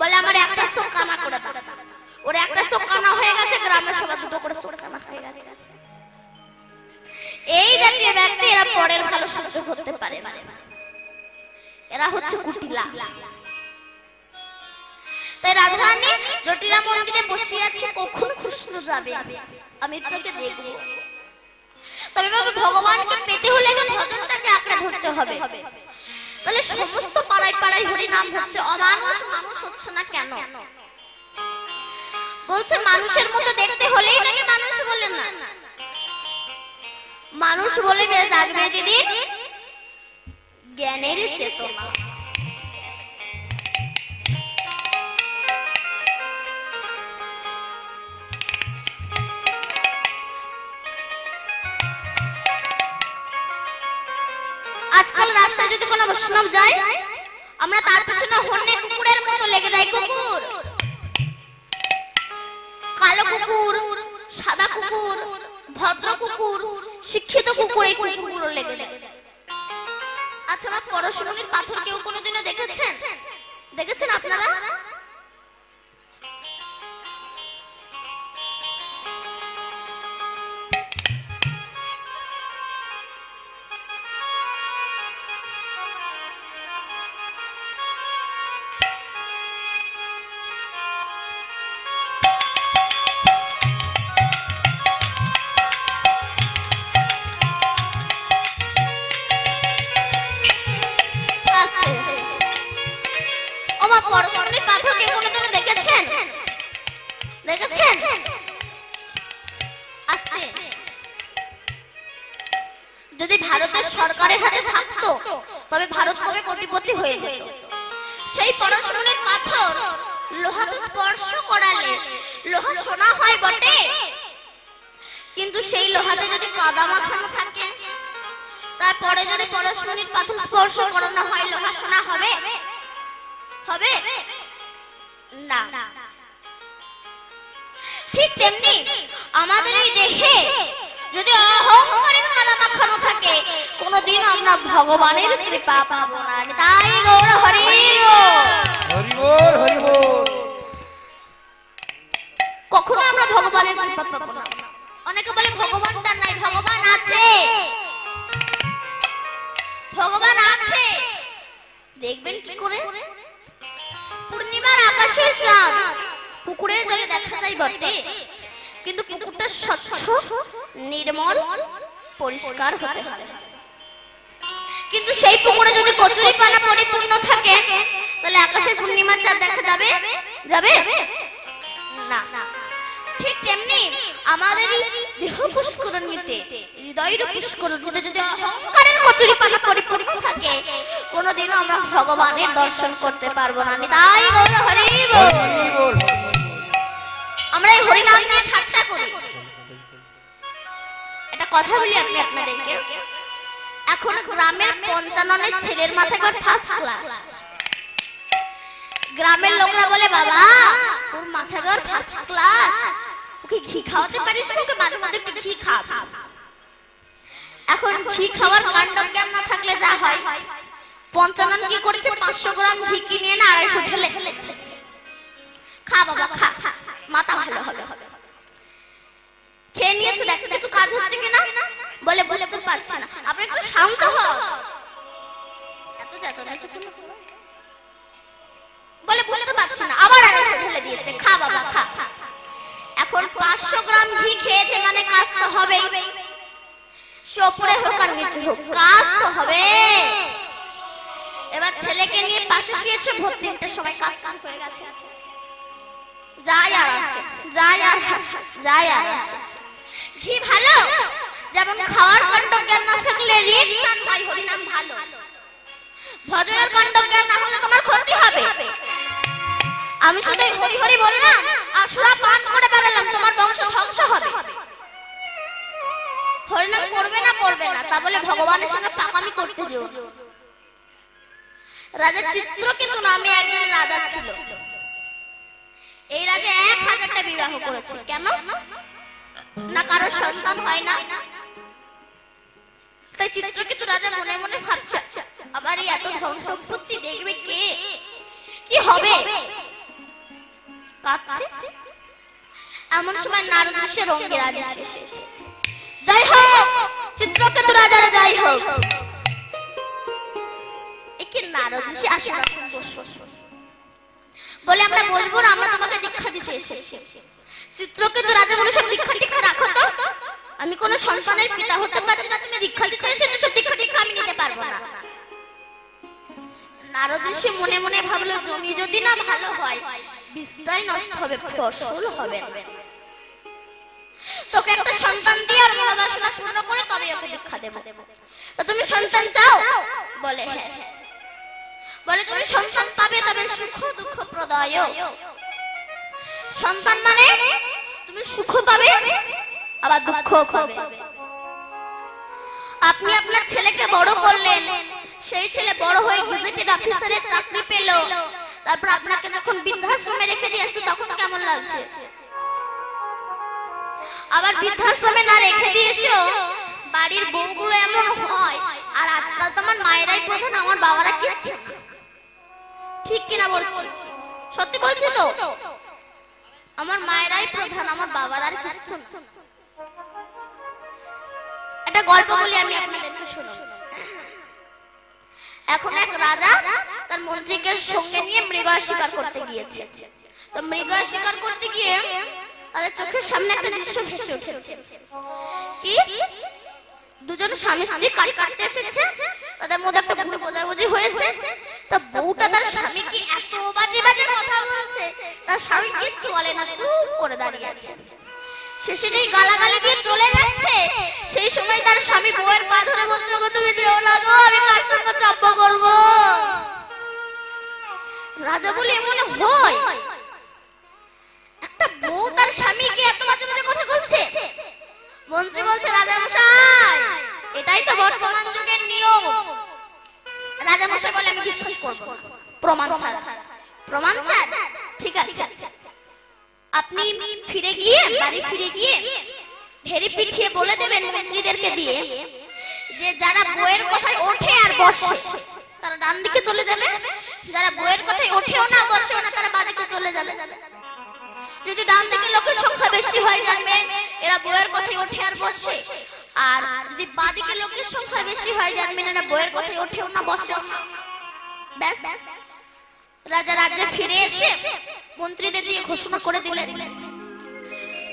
বলে আমার একটা চোখ কানা করে দাও। ওর একটা চোখ কানা হয়ে গেছে, গ্রামের সবার দুটো করে চোখ কানা হয়ে গেছে। এই জাতীয় ব্যক্তি এরা পরের ভালো সহ্য করতে পারে না, এরা হচ্ছে কুটিলা। তাই রাধারানী জটিলা মন্দিরে বসে আছে, কখন কৃষ্ণ যাবে আমি তোকে দেখব। তবে বাবা, ভগবানকে পেতে হলে ভজনটাকে আঁকড়ে ধরতে হবে। তাহলে সমস্ত পাড়ায় পাড়ায় হরি নাম হচ্ছে, অমানুষ মানুষ হচ্ছে না কেন? বলছে মানুষের মতো দেখতে হলেই নাকি মানুষ বলে না। মানুষ বলে জাগবে যেদিন জ্ঞানের চেতনা। আজকাল রাস্তায় যদি কোনো বৈষ্ণব যায়, আমরা তার পিছনে হন্যে কুকুরের মতো লেগে যাই। কুকুর, কালো কুকুর, সাদা কুকুর, ভদ্র কুকুর, শিক্ষিত কুকুর, এই কুকুরগুলো লেগে যায়। আচ্ছা, পরশুরামের পাথর কেউ কোনোদিনও দেখেছেন? দেখেছেন আপনারা? যদি ভারতের সরকারের হাতে থাকতো তবে ভারত কবে কোটিপতি হয়ে যেত। সেই পরশমণির পাথর লোহাকে স্পর্শ করালে লোহা সোনা হয় বটে, কিন্তু সেই লোহাতে যদি কাদা মাখানো থাকে তারপরে যদি পরশমণির পাথর স্পর্শ করানো হয় লোহা সোনা হবে? হবে না। ঠিক তেমনি আমাদের এই দেহে যদি অহংকারের কাদা মাখানো থাকে কোনদিন আমরা ভগবানের কৃপা পাবো না। তাই গৌর হরি হরি বল হরি বল। কখনো আমরা ভগবানের কৃপা পাবো না। অনেকে বলে ভগবানটা নাই, ভগবান আছে, ভগবান আছে। দেখবেন কি করে? পূর্ণিমার আকাশের চাঁদ পুকুরের জলে দেখা যায় বটে, কিন্তু পুকুরটা স্বচ্ছ নির্মল পরিষ্কার হতে হবে। কিন্তু সেই পুকুরে যদি কচুরি পানা পরিপূর্ণ থাকে তাহলে আকাশের পূর্ণিমার চাঁদ দেখা যাবে? যাবে না। ঠিক তেমনি আমাদের দেহ পুষ্করণীতে, হৃদয়ের পুষ্করণীতে যদি অহংকারের কচুরি পানা পরিপূর্ণ থাকে কোনদিনও আমরা ভগবানের দর্শন করতে পারবো না। তাই গৌর হরি বল। আমরা এই হরিনাম নিয়ে ঠাট্টা করি। একটা কথা বলি আমি আপনাদেরকে, এখন গ্রামের 55 ছেলের মাথায় করে ফার্স্ট ক্লাস। গ্রামের লোকরা বলে বাবা ওর মাথায় করে ফার্স্ট ক্লাস, ওকে ঘি খাওয়াতে পারিস? ওকে মাঝে মাঝে একটু ঘি খাওয়া। এখন ঘি খাওয়ার কাণ্ড জ্ঞান না থাকলে যা হয়, 55 কি করেছে 500 গ্রাম ঘি কিনে না 250 ঢেলে ফেলেছে। খা বাবা খা, মাথা ভালো হবে। খেয়ে নিয়েছে, দেখো কিছু কাজ হচ্ছে কিনা, বলে বুঝতে পারছি না। আপনি একটু শান্ত হও, এত চেঁচামেচি করো। বলে বুঝতে পারছি না, আবার 250 ঢেলে দিয়েছে। খা বাবা খা। এখন 500 গ্রাম ঘি খেয়েছে মানে কাজ তো হবেই, সে উপরে হোক আর নিচে হোক কাজ তো হবে। এবার ছেলেকে নিয়ে পাশে শুয়েছে, ভোর 3টের সময় কাজ হয়ে গেছে। যায় আর আসে, যায় আর আসে, যায় আর আসে। ঘি ভালো, যেমন খাওয়ার কাণ্ড জ্ঞান না থাকলে রিক টান হয়, হরিনাম ভালো। ভজনের কাণ্ড জ্ঞান না হলে তোমার ক্ষতি হবে। আমি শুধু হরি হরি বললাম আর সুরা পান করে বেড়ালাম, তোমার বংশ ধ্বংস হবে। হরিনাম করবে না তা বলে ভগবানের সঙ্গে পাকামি করতে যেও। রাজা চিত্রকেতু নামে একজন রাজা ছিল। এই রাজা 1000টা বিবাহ করেছে। কেন না? কারো সন্তান হয় না। তাই চিত্রকেতু রাজা মনে মনে ভাবছে আবার এই এত ধন সম্পত্তি দেখবে কে, কি হবে? কাঁদছে। এমন সময় নারদ ঋষির রঙ্গে রাজা এসেছে। জয় হোক চিত্রকেতু রাজার জয় হোক। একে নারদ ঋষি আশীর্বাদ বলে আমরা বলবো না, আমরা তোমাকে দীক্ষা দিতে এসেছি। চিত্রকেতু রাজা বলে সব দীক্ষা টিক্ষা রাখো তো, আমি কোন সন্তানের পিতা হতে পারছি না, তুমি দীক্ষা দিতে এসেছো, সব দীক্ষা টিক্ষা আমি নিতে পারবো না। নারদ ঋষি মনে মনে ভাবলো জমি যদি না ভালো হয় বিস্তায় নষ্ট হবে, ফসল হবে না। তোকে একটা সন্তান দিয়ে আর মনোবাসনা পূর্ণ করে তবে ওকে দীক্ষা দেব। তো তুমি সন্তান চাও? বলে হ্যাঁ। বলে তুমি সন্তান পাবে, তবে সুখ দুঃখ প্রদায়। সন্তান মানে তুমি সুখ পাবে আবার দুঃখ পাবে। আপনি আপনার ছেলেকে বড় করলেন, সেই ছেলে বড় হয়ে গেজেটেড অফিসারের চাকরি পেল, তারপর আপনাকে যখন বৃদ্ধাশ্রমে রেখে দিয়েছে তখন কেমন লাগছে? আবার বৃদ্ধাশ্রমে না রেখে দিয়েছো, বাড়ির বউগুলো এমন হয়। আর আজকাল তো আমার মায়েরাই প্রধান, আমার বাবারা কিচ্ছু। ঠিক কিনা বলছি? সত্যি বলছি তো, আমার মায়েরাই প্রধান, আমার বাবারা আর কিচ্ছু না। একটা গল্প বলি আমি আপনাদেরকে, শুনুন। এখন এক রাজা তার মন্ত্রীকে সঙ্গে নিয়ে মৃগ শিকার করতে গিয়েছে। তো মৃগ শিকার করতে গিয়ে তাদের চোখের সামনে একটা দৃশ্য ভেসে উঠেছে। কি? দুজন স্বামী স্ত্রী কাটতে এসেছে, তাদের মধ্যে একটা ভুল বোঝাবুঝি হয়েছে। তো বউটা তার স্বামীকে এত বাজে বাজে কথা বলছে, তার স্বামী কিচ্ছু বলে না, চুপ করে দাঁড়িয়ে আছে। শেষে যেই গালাগালি দিয়ে চলে যাচ্ছে, সেই সময় তার স্বামী বউয়ের পা ধরে বলছে, "ওগো তুমি যেও না গো, আমি কার সঙ্গে চম্প করব?" রাজা বলে, "এমন হয়? একটা বউ তার স্বামীকে এত বাজে বাজে কথা বলছে?" মন্ত্রী বলছে, "রাজা মশাই, এটাই তো বর্তমান যুগের নিয়ম।" রাজা মশাই বলে, "আমি বিশ্বাস করব না, প্রমাণ ছাড়া।" "প্রমাণ চান? ঠিক আছে, আপনি ফিরে গিয়ে বাড়ি ফিরে গিয়ে ঢেরি পিঠিয়ে বলে দেবেন মন্ত্রীদেরকে দিয়ে যে যারা বউয়ের কথায় ওঠে আর বসে তারা ডান দিকে চলে যাবে, যারা বউয়ের কথায় ওঠেও না বসেও না তারা বাঁ দিকে চলে যাবে। যদি ডান দিকে লোকের সংখ্যা বেশি হয় জানবে এরা বউয়ের কথায় ওঠে আর বসে, আর যদি বাঁ দিকে লোকের সংখ্যা বেশি হয় জানবেন এরা বউয়ের কথায় ওঠেও না বসেও না। ব্যাস, রাজা রাজ্যে ফিরে এসে মন্ত্রীদের দিয়ে ঘোষণা করে দিলেন।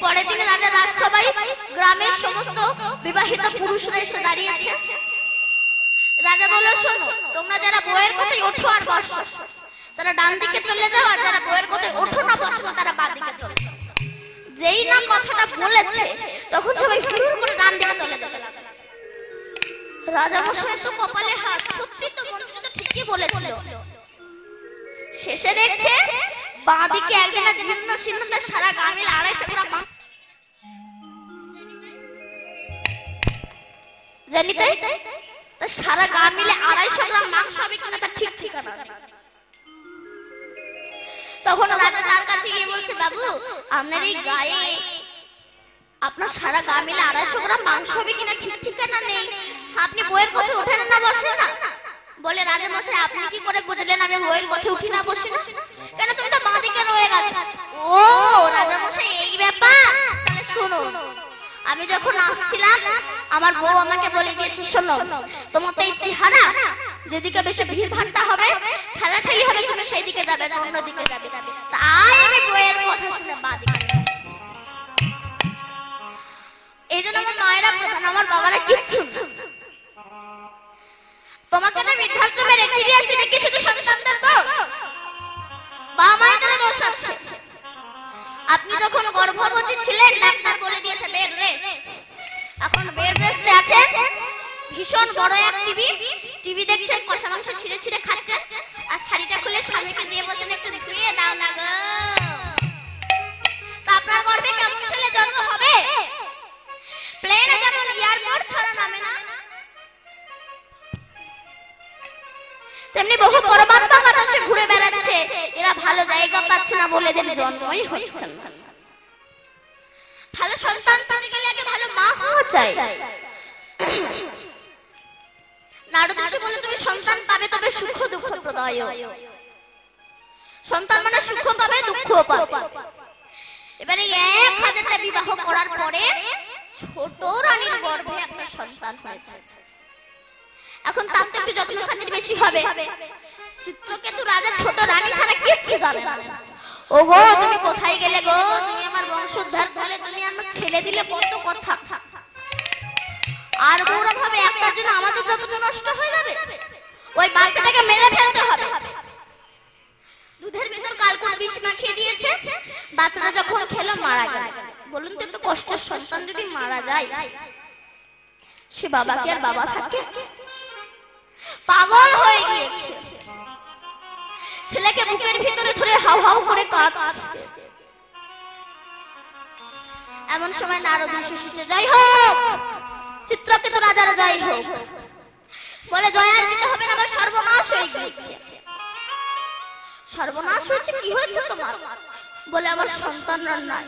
পরের দিন রাজা রাজসভায় গ্রামের সমস্ত বিবাহিত পুরুষরা এসে দাঁড়িয়েছে। রাজা বলল, "শোনো, তোমরা যারা বউয়ের কথায় ওঠো আর বসো তারা ডান দিকে চলে যাও, আর যারা বউয়ের কথায় ওঠো না বসো না তারা বাঁ দিকে চলে যাও।" যেই না কথাটা বলেছে তখন সবাই হুড় করে ডান দিকে চলে যাবে। রাজা মশাই তো কপালে হাত, সত্যি তো মন্ত্রী তো ঠিকই বলেছিল। শেষে দেখছে বাঁ দিকে একজনের জীর্ণ শীর্ণ সারা গা মিলে 250 গ্রাম মাংস, জানি তাই সারা গা মিলে 250 গ্রাম মাংস হবে কিনা তার ঠিক ঠিকানা নেই। তখন রাজা তার কাছে গিয়ে বলছে, "বাবু, আপনার এই গায়ে আপনার সারা গা মিলে 250 গ্রাম মাংস হবে কিনা ঠিক ঠিকানা নেই, আপনি বউয়ের কথা ওঠেন না বসেন না?" বলে, "রাজা মশাই, আপনি কি করে বুঝলেন আমি বউয়ের কথা উঠি না বসি না? কেন তুমি তো বাঁ দিকে রয়ে গেছো?" "ও রাজা মশাই, এই ব্যাপার? তাহলে শুনুন, আমি যখন আসছিলাম আমার বউ আমাকে বলে দিয়েছে, শোনো, তোমার তো এই চেহারা, যেদিকে বেশি ভিড় ভাট্টা হবে ঠেলাঠেলি হবে তুমি সেই দিকে যাবে না অন্য দিকে যাবে, তাই আমি বউয়ের কথা শুনে বাঁ দিকে গেছি। এই জন্য আমার মায়েরা প্রধান, আমার বাবারা কিচ্ছু না। তোমাকে তো বৃদ্ধাশ্রমে রেখে দিয়েছি নাকি শুধু সন্তানদের দোষ? বাবা মায়ের দোষ আছে। আপনি যখন গর্ভবতী ছিলেন ডাক্তার বলে দিয়েছে বেড রেস্ট, এখন বেড রেস্টে আছেন, ভীষণ বড় এক টিভি দেখছেন, কষা মাংস ছিঁড়ে ছিঁড়ে খাচ্ছেন, আর শাড়িটা খুলে স্বামীকে দিয়ে বলছেন একটু ধুয়ে দাও না গো। তা আপনার গর্ভে কেমন ছেলে জন্ম হবে? প্লেনে যেমন এয়ারপোর্ট ছাড়া নামে না, তেমনি বহু পরমাত্মা বাতাসে ঘুরে বেড়াচ্ছে, এরা ভালো জায়গা পাচ্ছে না বলে এদের জন্মই হচ্ছে না। ভালো সন্তান পেতে গেলে আগে ভালো মা হওয়া চাই। নারদ ঋষি বলে, তুমি সন্তান পাবে তবে সুখ দুঃখ প্রদায়। সন্তান মানে সুখ পাবে দুঃখও পাবে। এবারে 1000টা বিবাহ করার পরে ছোট রানীর গর্ভে একটা সন্তান হয়েছে। এখন তার তো একটু যত্ন খাতির বেশি হবে। চিত্রকেতু রাজা ছোট রানী ছাড়া কিচ্ছু জানে না। ও গো, তুমি কোথায় গেলে গো? তুমি আমার বংশোদ্ধার করলে, তুমি আমার ছেলে দিলে, কত কথা। আর বউরা ভাবে একটার জন্য আমাদের যত নষ্ট হয়ে যাবে, ওই বাচ্চাটাকে মেরে ফেলতে হবে। দুধের ভিতর কালকুট বিষ মাখিয়ে দিয়েছে, বাচ্চাটা যখন খেলো মারা গেল। বলুন তো, একটু কষ্টের সন্তান যদি মারা যায় সে বাবা কি আর বাবা থাকে? পাগল হয়ে গিয়েছে, ছেলেকে বুকের ভিতরে ধরে হাউ হাউ করে কাঁদছে। এমন সময় নারদ ঋষি এসেছে। জয় হোক চিত্রকেতু রাজার, জয় হোক। বলে, জয় আর দিতে হবে না, আমার সর্বনাশ হয়ে গিয়েছে। সর্বনাশ হয়েছে? কি হয়েছে তোমার? বলে, আমার সন্তান নাই।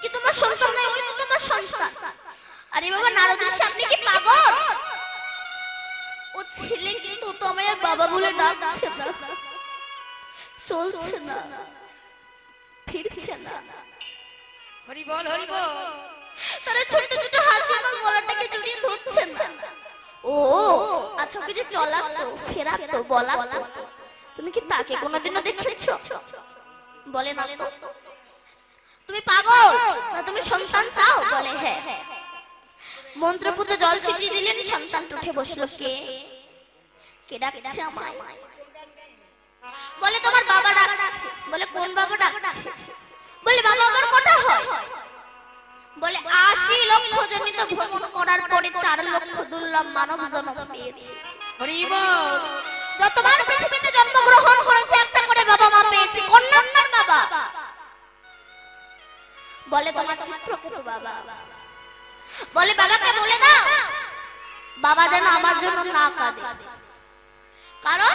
কি তোমার সন্তান নাই? ওই তো তোমার সন্তান। আরে বাবা নারদ ঋষি, আপনি কি পাগল? ও ছেলে কিন্তু তোমায় বাবা বলে ডাকছে না, চলছে না, ফিরছে না। হরি বল, হরি বল। তারা ছোট ছোট হাত দিয়ে আমার গলাটাকে জড়িয়ে ধরছে না। ও আচ্ছা, কিছু চলাতো, ফেরাতো, বলাতো, তুমি কি তাকে কোনোদিনও দেখেছো? বলে না তো। তুমি পাগল না তুমি সন্তান চাও? বলে হ্যাঁ। মন্ত্রপুত্র জল ছিটিয়ে দিলেন, সন্তান উঠে বসলো। কে ডাকছে আমায়? বলে, তোমার বাবা ডাকছে। বলে, কোন বাবা ডাকছে? বলে, বাবা আবার কটা হয়? বলে 80 লক্ষ জনিত ভ্রমণ করার পরে 4 লক্ষ দুর্লভ মানব জন্ম পেয়েছে। হরি বল। যতবার পৃথিবীতে জন্মগ্রহণ করেছে একটা করে বাবা মা পেয়েছে। কোন নাম্বার বাবা? বলে তোমার চিত্রকেতু বাবা। বলে বাবাকে বলে দাও বাবা যেন আমার জন্য না কাঁদে, কারণ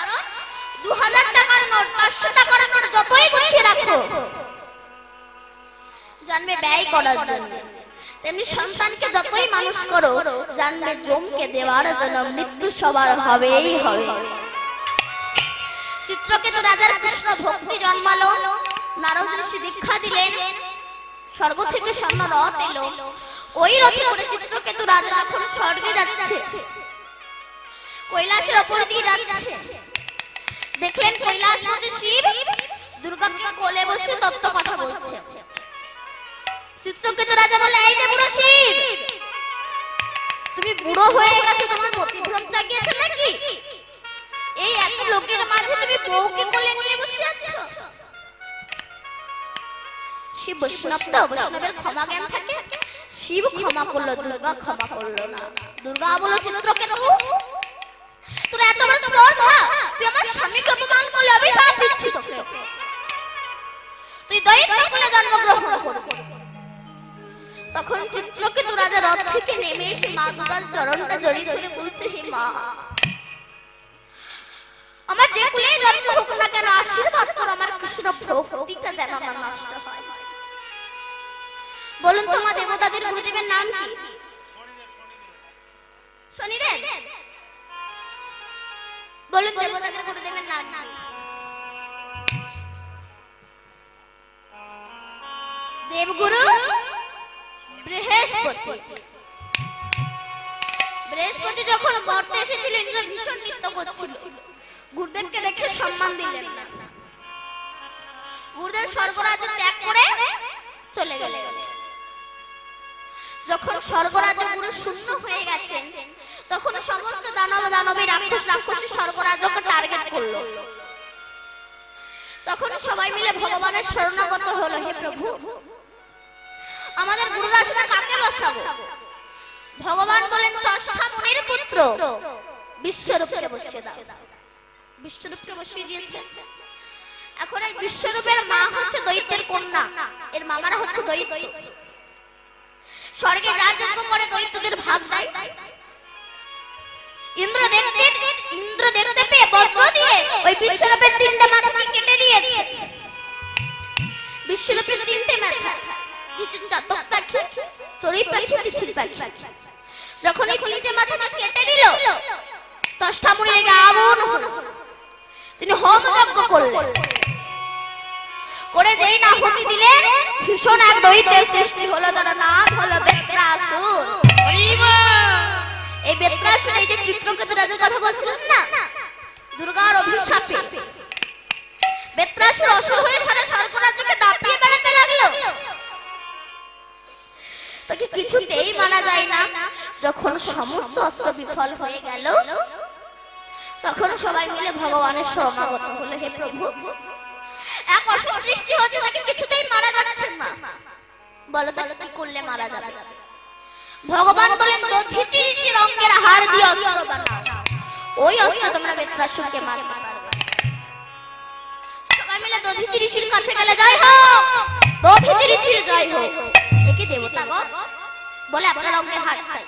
2000 টাকার নোট 500 টাকার নোট যতই গুছিয়ে রাখো জানবে ব্যয় করার জন্য, তেমনি সন্তানকে যতই মানুষ করো জানবে জমকে দেওয়ার জন্য মৃত্যু সবার হবেই হবে। চিত্রকেতু রাজার কৃষ্ণ ভক্তি জন্মালো, নারদ ঋষি দীক্ষা দিলেন, স্বর্গ থেকে স্বর্ণ রথ এলো, ওই রথে করে চিত্রকেতু রাজা এখন স্বর্গে যাচ্ছে, কৈলাসের উপর দিয়ে যাচ্ছে। দেখলেন কৈলাসপতি শিব দুর্গাকে কোলে বসে তত্ত্ব কথা বলছে। চিত্রকেতু রাজা বলে, এই যে বুড়ো শিব, তুমি বুড়ো হয়ে গেছো, তোমার মতিভ্রম জাগিয়েছে নাকি? এই এত লোকের মাঝে তুমি বউকে কোলে নিয়ে বসে আছো? শিব বৈষ্ণব তো, বৈষ্ণবের ক্ষমা জ্ঞান থাকে। শিব ক্ষমা করলো, দুর্গা ক্ষমা করলো না। দুর্গা বলল, চিত্রকেতু তোর এত বড় স্পর্ধা, তুই আমার স্বামীকে অপমান করলে অভিশাপ দিচ্ছি তোকে, তুই দৈত্য কুলে জন্মগ্রহণ করবি। তখন চিত্রকেতু রাজা রথ থেকে নেমে এসে মা দুর্গার চরণটা জড়িয়ে ধরে বলছে, হে মা, আমার যে কুলে জন্ম হোক না কেন আশীর্বাদ করো আমার কৃষ্ণ ভক্তিটা যেন না নষ্ট হয়। বলুন তো আমার দেবতাদের গুরুদেবের নাম কি? শনিদেব। বলুন দেবতাদের গুরুদেবের নাম কি? দেবগুরু বৃহস্পতি। বৃহস্পতি যখন মর্তে এসেছিল ইন্দ্র ভীষণ নৃত্য করছিল, গুরুদেবকে দেখে সম্মান দিলেন না। গুরুদেব স্বর্গরাজ্য ত্যাগ করে চলে গেলেন। যখন স্বর্গরাজ্য পুরো শূন্য হয়ে গেছে তখন সমস্ত দানব দানবী রাক্ষস রাক্ষসী স্বর্গরাজ্যকে টার্গেট করলো। তখন সবাই মিলে ভগবানের শরণাগত হলো, হে প্রভু আমাদের গুরুর আসনে কাকে বসাবো? ভগবান বলেন, দশটা মুনির পুত্র বিশ্বরূপকে বসিয়ে দাও। বিশ্বরূপকে বসিয়ে দিয়েছে। এখন এই বিশ্বরূপের মা হচ্ছে দৈত্যের কন্যা, এর মামারা হচ্ছে দৈত্য। স্বর্গে যা যজ্ঞ করে দৈত্যদের ভাগ দেয়। ইন্দ্র দেখতে পেয়ে বজ্র দিয়ে ওই বিশ্বরূপের 3টে মাথাকে কেটে দিয়েছে। বিশ্বরূপের 3টে মাথা, কিছু চাতক পাখি, চড়ুই পাখি, তিতির পাখি। যখন এই 3টে মাথাকে কেটে দিল, দশটা মুনি রেগে আগুন হলো। তিনি হোম যজ্ঞ করলেন, করে যেই না হুতি দিলেন ভীষণ এক দৈত্যের সৃষ্টি হলো, যার নাম হলো বেত্রাসুর। এই বেত্রাসুর, এই যে চিত্রকেতু রাজার কথা বলছিলেন না, দুর্গার অভিশাপে বেত্রাসুর অসুর হয়ে সারা স্বর্গরাজ্যকে দাপিয়ে বেড়াতে লাগলো। তাকে কিছুতেই মানা যায় না। যখন সমস্ত অস্ত্র বিফল হয়ে গেল তখন সবাই মিলে ভগবানের শরণাগত হলো, হে প্রভু এক অসুর সৃষ্টি হচ্ছে, তাকে কিছুতেই মারা যাচ্ছে না, বলো তাহলে কি করলে মারা যাবে? ভগবান বলেন, দধিচি ঋষির অঙ্গের হাড় দিয়ে অস্ত্র বানাও, ওই অস্ত্র তোমরা বেত্রাসুরকে মারতে পারবে। সবাই মিলে দধিচি ঋষির কাছে গেলে, জয় হোক দধিচি ঋষির জয় হোক। একে দেবতাগণ বলে, আপনার অঙ্গের হাড় চাই।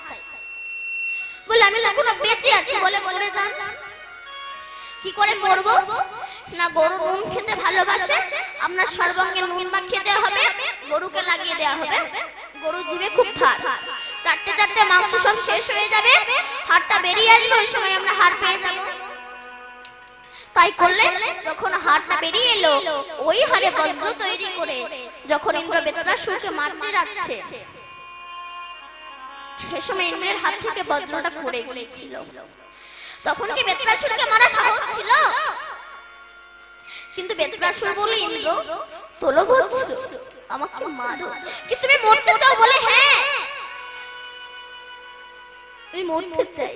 বলে, আমি এখনো বেঁচে আছি। বলে, মরে যান। কি করে মরবো? না, গরু নুন খেতে ভালোবাসে, আপনার সর্বাঙ্গে নুন মাখিয়ে দেওয়া হবে, গরুকে লাগিয়ে দেওয়া হবে, গরু জিভে খুব ধার, চারটে চারটে মাংস সব শেষ হয়ে যাবে, হাড়টা বেরিয়ে আসবে, ওই সময় আমরা হাড় পেয়ে যাবো। তাই করলে যখন হাড়টা বেরিয়ে এলো, ওই হাড়ে বজ্র তৈরি করে যখন ইন্দ্র বেত্রাসুরকে মারতে যাচ্ছে, সে সময় ইন্দ্রের হাত থেকে বজ্রটা পড়ে গিয়েছিল। তখন কি বেত্রাসুরকে মারা সাহস ছিল? কিন্তু বেত্রাসুর বলে, ইন্দ্র তোলো বজ্র, আমাকে মারো, কিন্তু তুমি মরতে চাও? বলে, হ্যাঁ, তুমি মরতে চাই,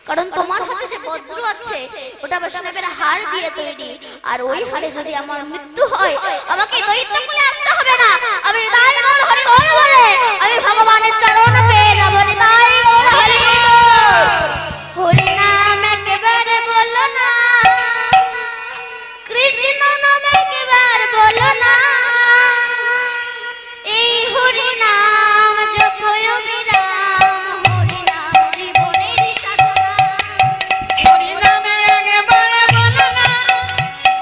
কারণ তোমার হাতে যে বজ্র আছে ওটা বৈষ্ণবের হাড় দিয়ে তৈরি, আর ওই হাড়ে যদি আমার মৃত্যু হয় আমাকে দৈত্যকুলে আসতে হবে না, আমি তাই বল হরি বল বলে আমি ভগবানের চরণ পেয়ে যাব। তাই বল হরি বল, হরি নাম একবারে বলো না, কৃষ্ণ নাম একবার বলো না, এই হরি নাম জপয় বিরাম, হরি নাম জীবনের সাধনা। হরি নামে একবারে বলো না,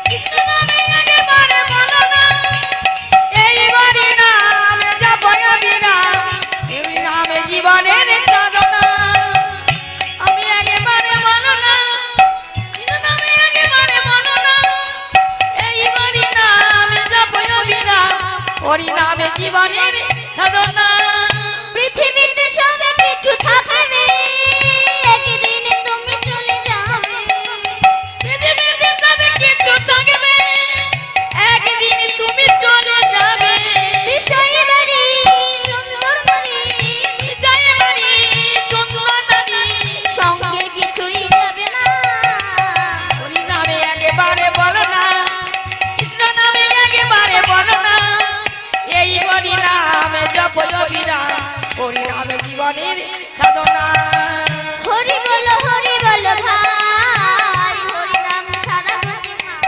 কৃষ্ণ নামে একবারে বলো না, এই হরি নাম জপয় বিরাম, এই নামে জীবনের সাধনা। আমি একবারে বলো না, কৃষ্ণ নামে একবারে বলো না, এই হরি নাম জপয় বিরাম, হরি নামে জীবনের সাধনা। পৃথিবীতে সব কিছু থাকবে, একদিন তুমি চলে যাবে, পৃথিবীতে সব কিছু থাকবে, একদিন তুমি চলে যাবে। বিষয় বাড়ি সুন্দর বাড়ি, বিজয় বাড়ি সুন্দর বাড়ি, সঙ্গে কিছুই যাবে না। হরি নামে একবারে বলো না, কৃষ্ণ নামে একবারে বলো না, এই হরি নামে জপয় বিরাম, হরি নামে জীবনের সাধনা। হরি বলো ভাই, হরি নাম ছাড়া গতি নাই।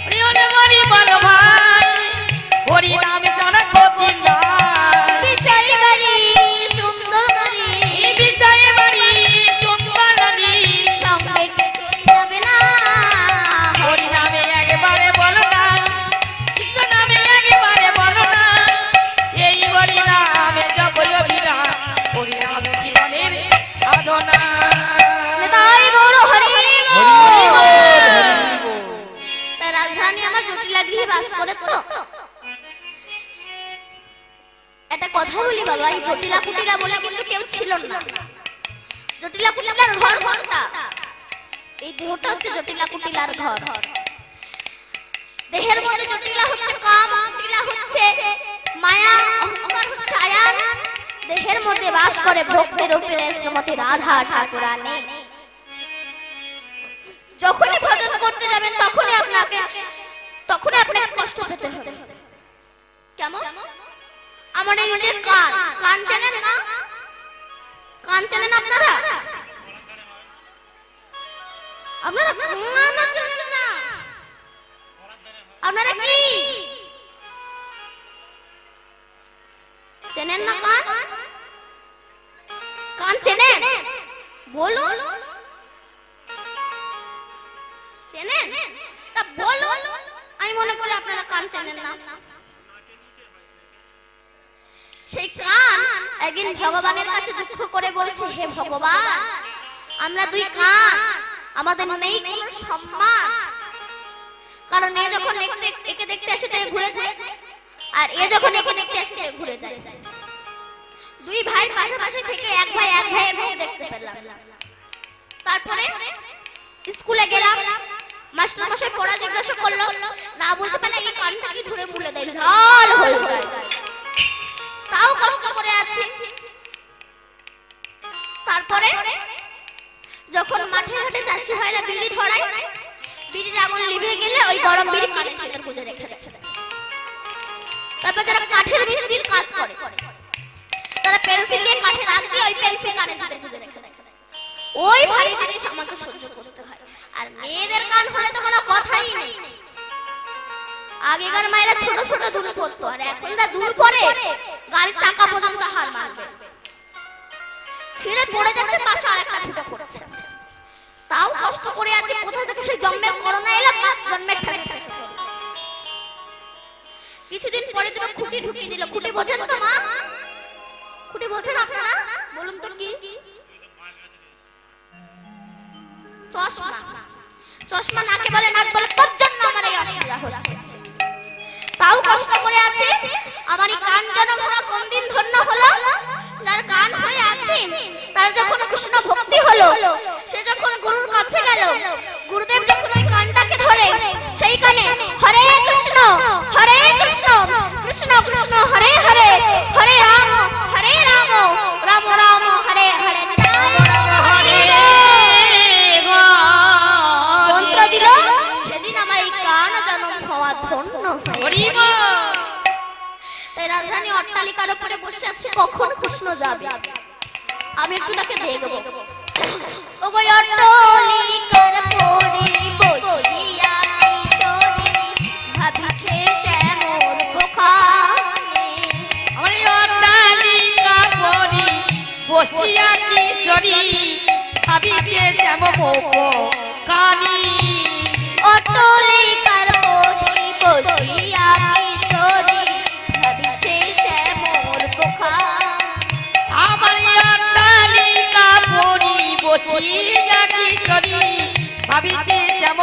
হরি হরি হরি বলো ভাই, হরি নামে ছাড়া গতি নাই। বিষয় বাড়ি সুন্দর বাড়ি, এই বিজয় বাড়ি সুন্দর বাড়ি, সঙ্গে কিছুই যাবে না। হরি নামে একবারে বলো না, কৃষ্ণ নামে একবারে বলো না, এই হরি নামে জপয় বিরাম, হরি নামে জীবনের সাধনা। তাই বলো হরি বল। হরি বল। তাই রাজধানী আমার জটিলা গৃহে বাস করে তো। একটা কথা বলি বাবা, এই জটিলা কুটিলা বলে কিন্তু কেউ ছিল না। জটিলা কুটিলার ঘর ঘরটা, এই দেহটা হচ্ছে জটিলা কুটিলার ঘর। দেহের মধ্যে জটিলা হচ্ছে কাম, কুটিলা হচ্ছে মায়া, অহংকার হচ্ছে আয়ান। দেহের মধ্যে বাস করে ভক্তের উপরে শ্রীমতী রাধা ঠাকুরানী। যখনই ভজন করতে যাবেন তখনই আপনাকে কষ্ট পেতে হবে। কেমন? আমার এই যে কান চেনেন না? কান চেনেন আপনারা? আপনারা কানও চেনেন না? আপনারা কি চেনেন না কান? কান চেনেন? বলুন চেনেন? তা বলুন, আমি মনে করি আপনারা কান চেনেন না। সেই কান একদিন ভগবানের কাছে দুঃখ করে বলছে, হে ভগবান, আমরা দুই কান, আমাদের নেই কোনো সম্মান, কারণ এ যখন একে দেখতে আসে তো ঘুরে যায়, আর এ যখন একে দেখতে আসে তো ঘুরে যায়। দুই ভাই পাশাপাশি থেকে এক ভাইয়ের মুখ দেখতে পেলাম। তারপরে স্কুলে গেলাম, মাস্টার মশাই পড়া জিজ্ঞাসা করলো, না বলতে পারলে এই কানটা কি ধরে মুলে দেয়, লাল হয়ে যায়। তাও কষ্ট করে আছি। তারপরে যখন মাঠে ঘাটে চাষি ভাইরা বিড়ি ধরায়, বিড়ির আগুন লিভে গেলে ওই গরম বিড়ি কানের ভিতর গুজে রেখে দেয়। তারপর যারা কাঠের মিস্ত্রির কাজ করে, তারা পেন্সিল দিয়ে কাঠে দাগ দিয়ে ওই পেন্সিল কানের ভিতর গুজে রেখে দেয়। ওই ভারী জিনিস আমাকে সহ্য করতে হয়। আর মেয়েদের কান হলে তো কোনো কথাই নেই। আগেকার মায়েরা ছোট ছোট দুল পরতো, আর এখন যা দুল পরে গাড়ির চাকা পর্যন্ত হার মারবে, ছিঁড়ে পড়ে যাচ্ছে, পাশে আরেকটা ফুটো পড়ছে। তাও কষ্ট করে আছে। কোথা থেকে সেই জন্মের করোনা এলো, জন্মের ঠেলে কিছুদিন পরে দুটো খুঁটি ঢুকিয়ে দিল। খুঁটি বোঝেন তো মা? খুঁটি বোঝেন আপনারা? বলুন তো কি? চশমা। চশমা নাকে বলে, নাক বলে, তোর জন্য আমার এই অসুবিধা হচ্ছে। তাও কষ্ট করে আছে। আমার এই কান যেন ভাঙা কোন দিন ধন্য হলো। যার কান হয়ে আছে, তার যখন কৃষ্ণ ভক্তি হলো, সে যখন গুরুর কাছে গেল, গুরুদেব যখন ওই কানটাকে ধরে, সেই কানে হরে কৃষ্ণ কৃষ্ণ কৃষ্ণ হরে হরে, হরে রাম রাম রাম হরে হরে, নিতাই যাবে, আমি একটু তাকে দেখবো। ওগো অট্টালিকার পরি বসিয়া কিশোরী ভাবিছে শ্যামর পোখানে। আমার অট্টালিকা পরি বসিয়া কিশোরী ভাবিছে শ্যাম কানি। অট্টালিকার পরি বসিয়া কিশোরী ভাবিছে শ্যামর পোখানে। আমার অট্টালিকা পরি বসিয়া কিশোরী ভাবিছে শ্যাম